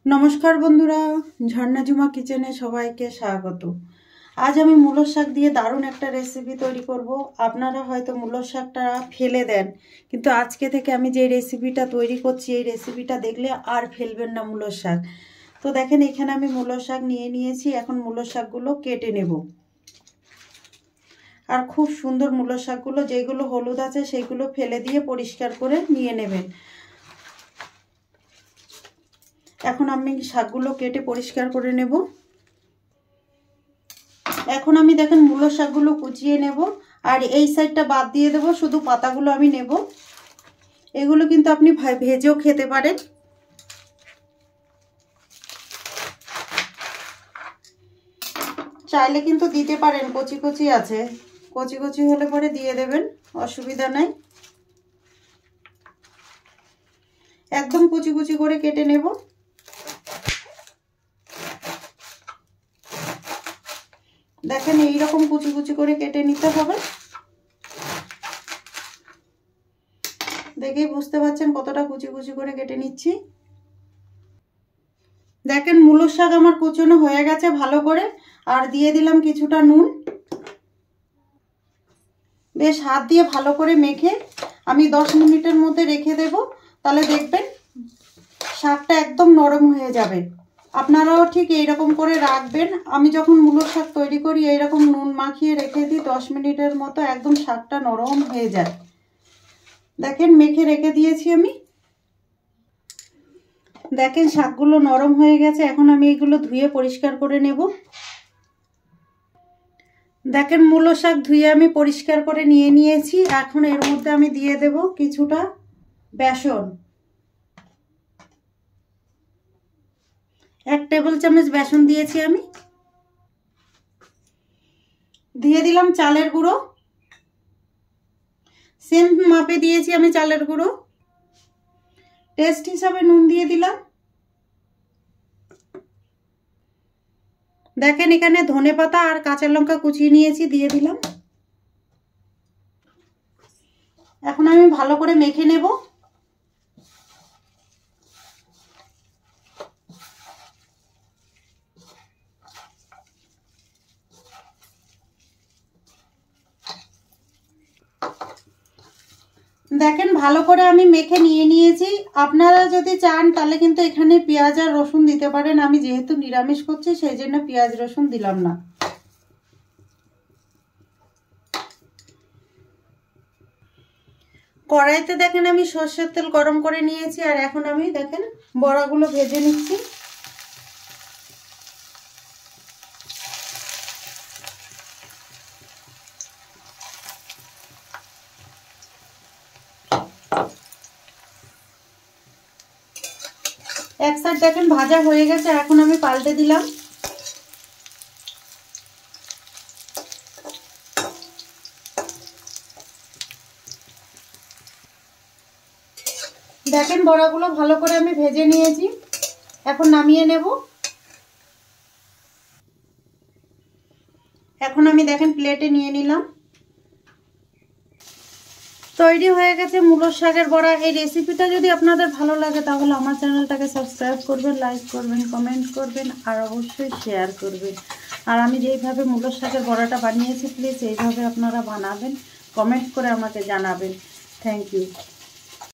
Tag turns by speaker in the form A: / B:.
A: নমস্কার বন্ধুরা, ঝর্ণা ঝুমা কিচেনে সবাইকে স্বাগত। আজ আমি মূলোর শাক দিয়ে দারুণ একটা রেসিপি তৈরি করব। আপনারা হয়তো মূলোর শাকটা ফেলে দেন, কিন্তু আজকে থেকে আমি যে রেসিপিটা তৈরি করছি এই রেসিপিটা দেখলে আর ফেলবেন না মূলোর শাক। তো দেখেন এখানে আমি মূলোর শাক নিয়ে নিয়েছি। এখন মূলোর শাকগুলো কেটে নেব। আর খুব সুন্দর মূলোর শাকগুলো, যেগুলো হলুদ আছে সেইগুলো ফেলে দিয়ে পরিষ্কার করে নিয়ে নেবেন। এখন আমি শাকগুলো কেটে পরিষ্কার করে নেব। এখন আমি দেখেন মূলোর শাকগুলো কুচিয়ে নেব, আর এই সাইডটা বাদ দিয়ে দেব, শুধু পাতাগুলো আমি নেব। এগুলো কিন্তু আপনি ভেজেও খেতে পারেন। চাইলে কিন্তু দিতে পারেন, কচি কচি আছে, কচি কচি হলে পরে দিয়ে দেবেন, অসুবিধা নাই। একদম কুচি কুচি করে কেটে নেব। দেখেন এইরকম কুচি কুচি করে কেটে নিতে হবে। দেখেই বুঝতে পারছেন কতটা কুচি কুচি করে কেটে নিচ্ছি। দেখেন মূলোর শাক আমার কুচনো হয়ে গেছে ভালো করে। আর দিয়ে দিলাম কিছুটা নুন। বেশ হাত দিয়ে ভালো করে মেখে আমি 10 মিনিটের মধ্যে রেখে দেব। তাহলে দেখবেন শাকটা একদম নরম হয়ে যাবে। আপনারাও ঠিক এইরকম করে রাখবেন। আমি যখন মূলোর শাক তৈরি করি এইরকম নুন মাখিয়ে রেখে দিই 10 মিনিটের মতো, একদম শাকটা নরম হয়ে যায়। দেখেন মেখে রেখে দিয়েছি আমি। দেখেন শাকগুলো নরম হয়ে গেছে। এখন আমি এগুলো ধুয়ে পরিষ্কার করে নেব। দেখেন মূলো শাক ধুয়ে আমি পরিষ্কার করে নিয়ে নিয়েছি। এখন এর মধ্যে আমি দিয়ে দেব কিছুটা বেসন। 1 টেবিল চামচ বেসন দিয়েছি আমি। দিয়ে দিলাম চালের গুঁড়ো, সেম মাপে দিয়েছি আমি চালের গুঁড়ো। টেস্ট হিসাবে নুন দিয়ে দিলাম। দেখেন এখানে ধনেপাতা আর কাঁচা লঙ্কা কুচিয়ে নিয়েছি, দিয়ে দিলাম। এখন আমি ভালো করে মেখে নেব। দেখেন ভালো করে আমি মেখে নিয়ে নিয়েছি। আপনারা যদি চান তাহলে কিন্তু এখানে পেঁয়াজ আর রসুন দিতে পারেন। আমি যেহেতু নিরামিষ করছি সেই জন্য পেঁয়াজ রসুন দিলাম না। কড়াইতে দেখেন আমি সরষের তেল গরম করে নিয়েছি। আর এখন আমি দেখেন বড়াগুলো ভেজে নিচ্ছি। এক সাইড দেখেন ভাজা হয়ে গেছে, এখন আমি পাল্টে দিলাম। দেখেন বড়াগুলো ভালো করে আমি ভেজে নিয়েছি। এখন নামিয়ে নেব। এখন আমি দেখেন প্লেটে নিয়ে নিলাম। তৈরি হয়ে গেছে মূলোর শাকের বড়া। এই রেসিপিটা যদি আপনাদের ভালো লাগে তাহলে আমার চ্যানেলটাকে সাবস্ক্রাইব করবেন, লাইক করবেন, কমেন্ট করবেন আর অবশ্যই শেয়ার করবেন। আর আমি যেইভাবে মূলোর শাকের বড়াটা বানিয়েছি প্লিজ এইভাবে আপনারা বানাবেন, কমেন্ট করে আমাকে জানাবেন। Thank you.